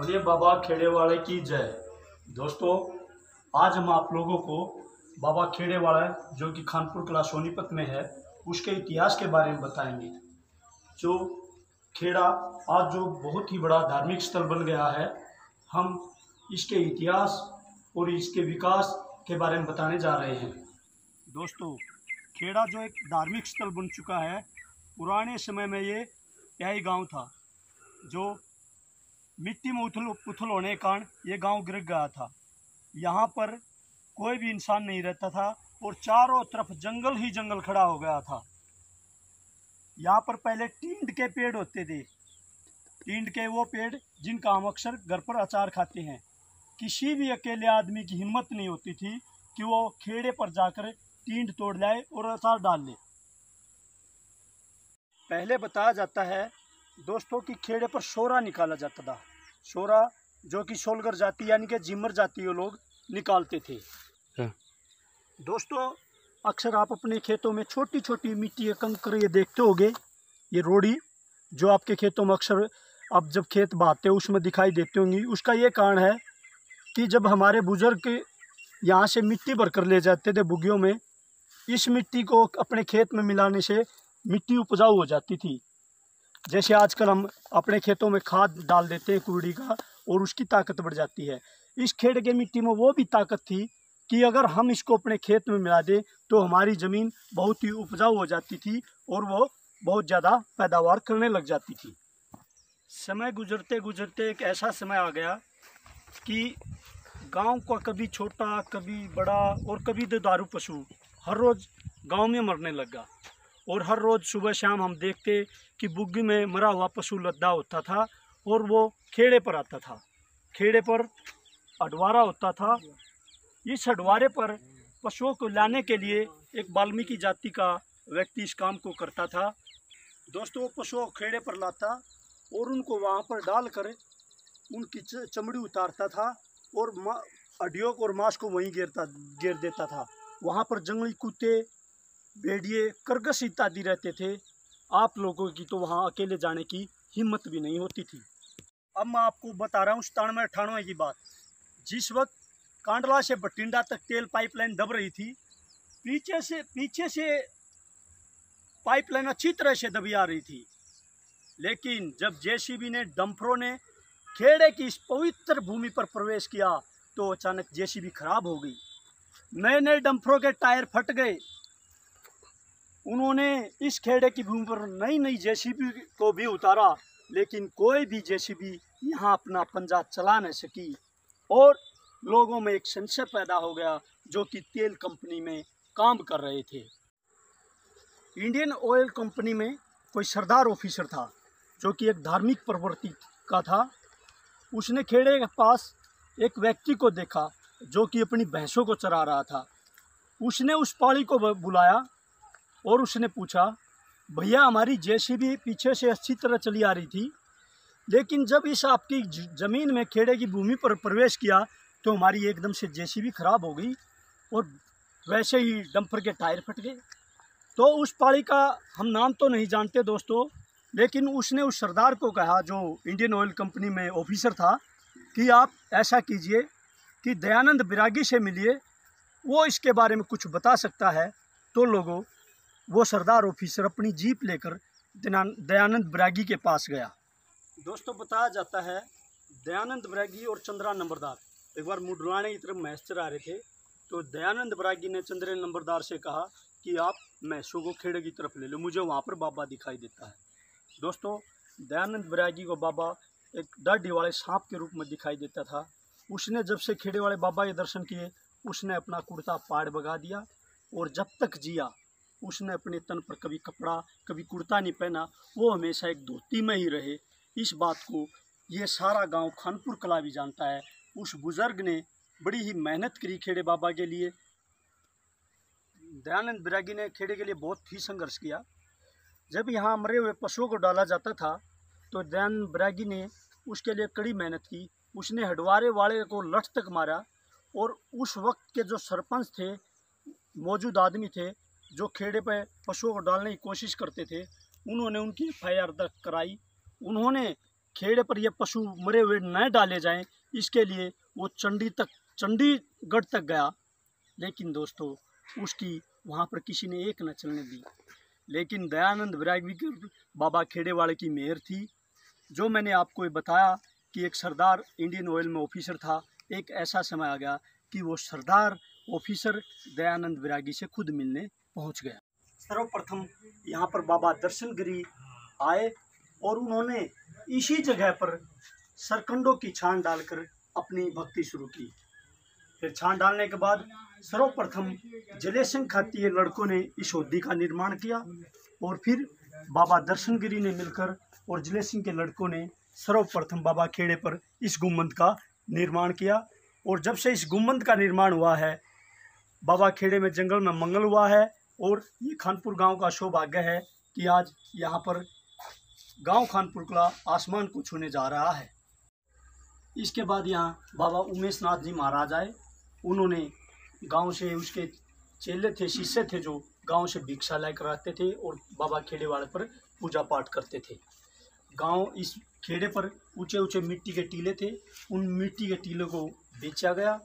बोलिए बाबा खेड़े वाले की जय। दोस्तों, आज हम आप लोगों को बाबा खेड़े वाला जो कि खानपुर कला सोनीपत में है उसके इतिहास के बारे में बताएंगे। जो खेड़ा आज जो बहुत ही बड़ा धार्मिक स्थल बन गया है, हम इसके इतिहास और इसके विकास के बारे में बताने जा रहे हैं। दोस्तों, खेड़ा जो एक धार्मिक स्थल बन चुका है, पुराने समय में ये यही गांव था जो मिट्टी में उथल पुथल होने के कारण ये गांव गिर गया था। यहाँ पर कोई भी इंसान नहीं रहता था और चारों तरफ जंगल ही जंगल खड़ा हो गया था। यहाँ पर पहले टींड के पेड़ होते थे, टींड के वो पेड़ जिनका हम अक्सर घर पर अचार खाते हैं। किसी भी अकेले आदमी की हिम्मत नहीं होती थी कि वो खेड़े पर जाकर टींड तोड़ लाए और अचार डाल ले। पहले बताया जाता है दोस्तों कि खेड़े पर सोरा निकाला जाता था। सोरा जो कि सोलगर जाति यानी कि जिमर जाति के लोग निकालते थे। दोस्तों, अक्सर आप अपने खेतों में छोटी छोटी मिट्टी के कंकर ये देखते होंगे, ये रोड़ी जो आपके खेतों में अक्सर आप जब खेत बहाते हो उसमें दिखाई देती होंगी। उसका ये कारण है कि जब हमारे बुजुर्ग यहाँ से मिट्टी भरकर ले जाते थे बुग्गियों में, इस मिट्टी को अपने खेत में मिलाने से मिट्टी उपजाऊ हो जाती थी। जैसे आजकल हम अपने खेतों में खाद डाल देते हैं कुड़ी का और उसकी ताकत बढ़ जाती है। इस खेड़ के मिट्टी में वो भी ताकत थी कि अगर हम इसको अपने खेत में मिला दें तो हमारी ज़मीन बहुत ही उपजाऊ हो जाती थी और वो बहुत ज़्यादा पैदावार करने लग जाती थी। समय गुजरते गुजरते एक ऐसा समय आ गया कि गांव का कभी छोटा कभी बड़ा और कभी दुधारू पशु हर रोज़ गांव में मरने लगा। और हर रोज़ सुबह शाम हम देखते कि बुग्गी में मरा हुआ पशु लद्दा होता था और वो खेड़े पर आता था। खेड़े पर अडवारा होता था। इस अडवारे पर पशुओं को लाने के लिए एक वाल्मीकि जाति का व्यक्ति इस काम को करता था। दोस्तों, पशुओं को खेड़े पर लाता और उनको वहाँ पर डालकर उनकी चमड़ी उतारता था और हड्डियों और मांस को वहीं घेर देता था। वहाँ पर जंगली कुत्ते, भेड़िए, खरगोश इत्यादि रहते थे। आप लोगों की तो वहाँ अकेले जाने की हिम्मत भी नहीं होती थी। अब मैं आपको बता रहा हूँ 97-98 की बात। जिस वक्त कांडला से बठिंडा तक तेल पाइपलाइन दब रही थी, पीछे से पाइपलाइन अच्छी तरह से दबी आ रही थी। लेकिन जब जेसीबी ने, डंफरों ने खेड़े की इस पवित्र भूमि पर प्रवेश किया तो अचानक जेसीबी खराब हो गई। नए नए डंफरों के टायर फट गए। उन्होंने इस खेड़े की भूमि पर नई नई जेसीबी को भी उतारा, लेकिन कोई भी जेसीबी यहाँ अपना पंजा चला न सकी और लोगों में एक संशय पैदा हो गया जो कि तेल कंपनी में काम कर रहे थे। इंडियन ऑयल कंपनी में कोई सरदार ऑफिसर था जो कि एक धार्मिक प्रवृत्ति का था। उसने खेड़े के पास एक व्यक्ति को देखा जो कि अपनी भैंसों को चरा रहा था। उसने उस पाड़ी को बुलाया और उसने पूछा, भैया हमारी जेसीबी पीछे से अच्छी तरह चली आ रही थी, लेकिन जब इस आपकी ज़मीन में खेड़े की भूमि पर प्रवेश किया तो हमारी एकदम से जेसीबी खराब हो गई और वैसे ही डंपर के टायर फट गए। तो उस पाड़ी का हम नाम तो नहीं जानते दोस्तों, लेकिन उसने उस सरदार को कहा जो इंडियन ऑयल कंपनी में ऑफिसर था कि आप ऐसा कीजिए कि दयानंद बैरागी से मिलिए, वो इसके बारे में कुछ बता सकता है। तो लोगों, वो सरदार ऑफिसर अपनी जीप लेकर दयानंद बैरागी के पास गया। दोस्तों, बताया जाता है दयानंद बैरागी और चंद्रा नंबरदार एक बार मुडराने की तरफ भैंस चरा रहे थे। तो दयानंद बैरागी ने चंद्रा नंबरदार से कहा कि आप भैंसों को खेड़े की तरफ ले लो, मुझे वहाँ पर बाबा दिखाई देता है। दोस्तों, दयानंद बैरागी को बाबा एक दाढ़ी वाले सांप के रूप में दिखाई देता था। उसने जब से खेड़े वाले बाबा के दर्शन किए, उसने अपना कुर्ता पाड़ बगा दिया और जब तक जिया उसने अपने तन पर कभी कपड़ा कभी कुर्ता नहीं पहना, वो हमेशा एक धोती में ही रहे। इस बात को ये सारा गांव खानपुर कला भी जानता है। उस बुजुर्ग ने बड़ी ही मेहनत करी खेड़े बाबा के लिए। दयानंद बैरागी ने खेड़े के लिए बहुत ही संघर्ष किया। जब यहाँ मरे हुए पशुओं को डाला जाता था तो दयानंद बैरागी ने उसके लिए कड़ी मेहनत की। उसने हडवारे वाले को लठ तक मारा और उस वक्त के जो सरपंच थे, मौजूद आदमी थे जो खेड़े पे पशुओं को डालने की कोशिश करते थे, उन्होंने उनकी FIR दर्ज कराई। उन्होंने खेड़े पर ये पशु मरे हुए न डाले जाएं, इसके लिए वो चंडीगढ़ तक गया। लेकिन दोस्तों उसकी वहाँ पर किसी ने एक न चलने दी। लेकिन दयानंद वैरागी की बाबा खेड़ेवाले की मेहर थी। जो मैंने आपको ये बताया कि एक सरदार इंडियन ऑयल में ऑफिसर था, एक ऐसा समय आ गया कि वो सरदार ऑफिसर दयानंद वैरागी से खुद मिलने पहुंच गया। सर्वप्रथम यहाँ पर बाबा दर्शनगिरी आए और उन्होंने इसी जगह पर सरकंडों की छान डालकर अपनी भक्ति शुरू की। फिर छान डालने के बाद सर्वप्रथम जलेसिंह खाती लड़कों ने इस होदी का निर्माण किया और फिर बाबा दर्शनगिरी ने मिलकर और जलेसिंह के लड़कों ने सर्वप्रथम बाबा खेड़े पर इस गुम्बद का निर्माण किया। और जब से इस गुम्बद का निर्माण हुआ है, बाबा खेड़े में जंगल में मंगल हुआ है और ये खानपुर गांव का सौभाग्य है कि आज यहाँ पर गांव खानपुर का आसमान को छूने जा रहा है। इसके बाद यहाँ बाबा उमेश नाथ जी महाराज आए। उन्होंने गांव से उसके चेले थे, शिष्य थे, जो गांव से भिक्षा लेकर आते थे और बाबा खेड़ेवाले पर पूजा पाठ करते थे। गांव इस खेड़े पर ऊंचे ऊंचे मिट्टी के टीले थे। उन मिट्टी के टीलों को बेचा गया,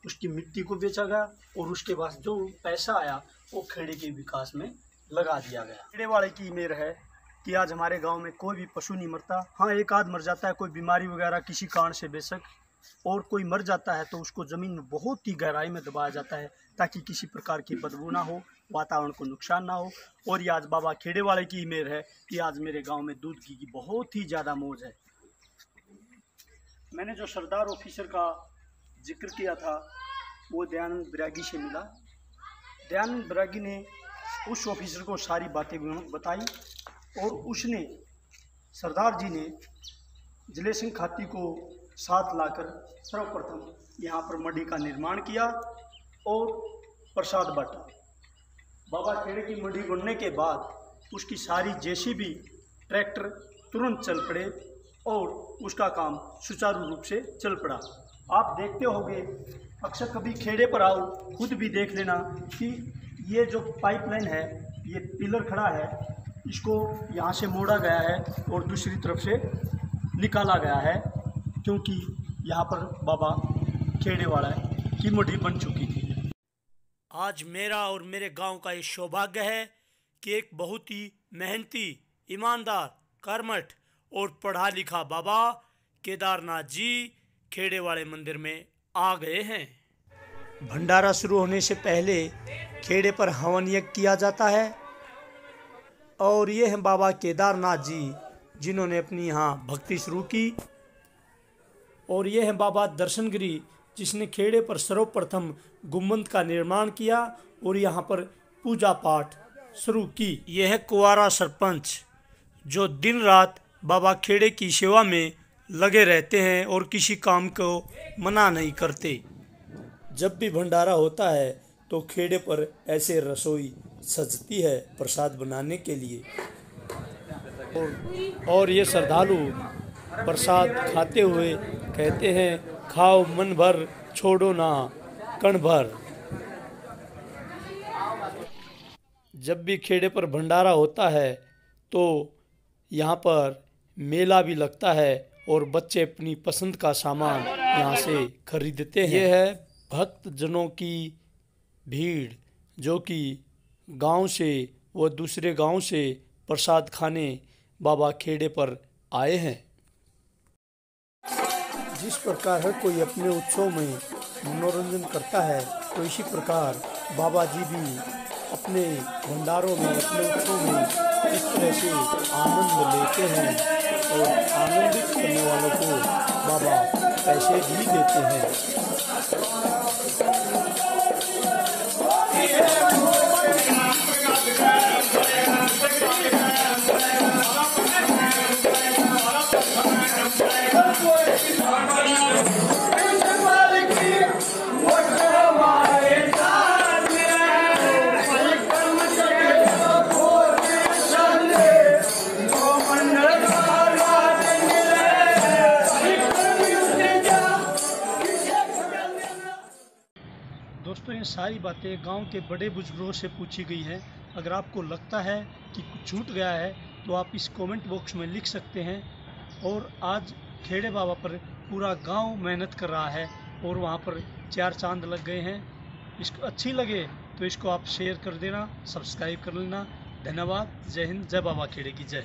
उसकी मिट्टी को बेचा गया और उसके बाद जो पैसा आया वो खेड़े के विकास में लगा दिया गया। खेड़ेवाले की मेहर है कि आज हमारे गांव में कोई भी पशु नहीं मरता। हाँ, एक आध मर जाता है, कोई बीमारी वगैरह किसी कारण से बेशक, और कोई मर जाता है तो उसको ज़मीन में बहुत ही गहराई में दबाया जाता है ताकि किसी प्रकार की बदबू ना हो, वातावरण को नुकसान ना हो। और ये आज बाबा खेड़ेवाले की मेहर है कि आज मेरे गांव में दूध घी की बहुत ही ज़्यादा मौज है। मैंने जो सरदार ऑफिसर का जिक्र किया था वो दयानंद वैरागी से मिला। दयानंद वैरागी ने उस ऑफिसर को सारी बातें बताई और उसने, सरदार जी ने जलेसिंह खाती को साथ लाकर सर्वप्रथम यहाँ पर मढ़ी का निर्माण किया और प्रसाद बांटा। बाबा खेड़े की मढ़ी बनने के बाद उसकी सारी जेसीबी, ट्रैक्टर तुरंत चल पड़े और उसका काम सुचारू रूप से चल पड़ा। आप देखते होंगे, अक्सर कभी खेड़े पर आओ, खुद भी देख लेना कि ये जो पाइपलाइन है, ये पिलर खड़ा है, इसको यहाँ से मोड़ा गया है और दूसरी तरफ से निकाला गया है, क्योंकि यहाँ पर बाबा खेड़ेवाला की मढ़ी बन चुकी थी। आज मेरा और मेरे गांव का ये सौभाग्य है कि एक बहुत ही मेहनती, ईमानदार, कर्मठ और पढ़ा लिखा बाबा केदारनाथ जी खेड़ेवाले मंदिर में आ गए हैं। भंडारा शुरू होने से पहले खेड़े पर हवन यज्ञ किया जाता है और ये हैं बाबा केदारनाथ जी जिन्होंने अपनी यहाँ भक्ति शुरू की। और ये हैं बाबा दर्शनगिरी जिसने खेड़े पर सर्वप्रथम गुम्बद का निर्माण किया और यहाँ पर पूजा पाठ शुरू की। यह है कुंवारा सरपंच जो दिन रात बाबा खेड़े की सेवा में लगे रहते हैं और किसी काम को मना नहीं करते। जब भी भंडारा होता है तो खेड़े पर ऐसे रसोई सजती है प्रसाद बनाने के लिए और ये श्रद्धालु प्रसाद खाते हुए कहते हैं, खाओ मन भर, छोड़ो ना कण भर। जब भी खेड़े पर भंडारा होता है तो यहाँ पर मेला भी लगता है और बच्चे अपनी पसंद का सामान यहाँ से खरीदते हैं। यह है भक्त जनों की भीड़ जो कि गांव से व दूसरे गांव से प्रसाद खाने बाबा खेड़े पर आए हैं। जिस प्रकार हर कोई अपने उत्सव में मनोरंजन करता है तो इसी प्रकार बाबा जी भी अपने भंडारों में, अपने उत्सव में इस तरह से आनंद लेते हैं और आनंदित करने वालों को बाबा पैसे भी देते हैं। दोस्तों, ये सारी बातें गांव के बड़े बुजुर्गों से पूछी गई हैं। अगर आपको लगता है कि कुछ छूट गया है तो आप इस कमेंट बॉक्स में लिख सकते हैं और आज खेड़े बाबा पर पूरा गांव मेहनत कर रहा है और वहाँ पर 4 चांद लग गए हैं। इसको अच्छी लगे तो इसको आप शेयर कर देना, सब्सक्राइब कर लेना। धन्यवाद। जय हिंद, जय बाबा खेड़े की जय।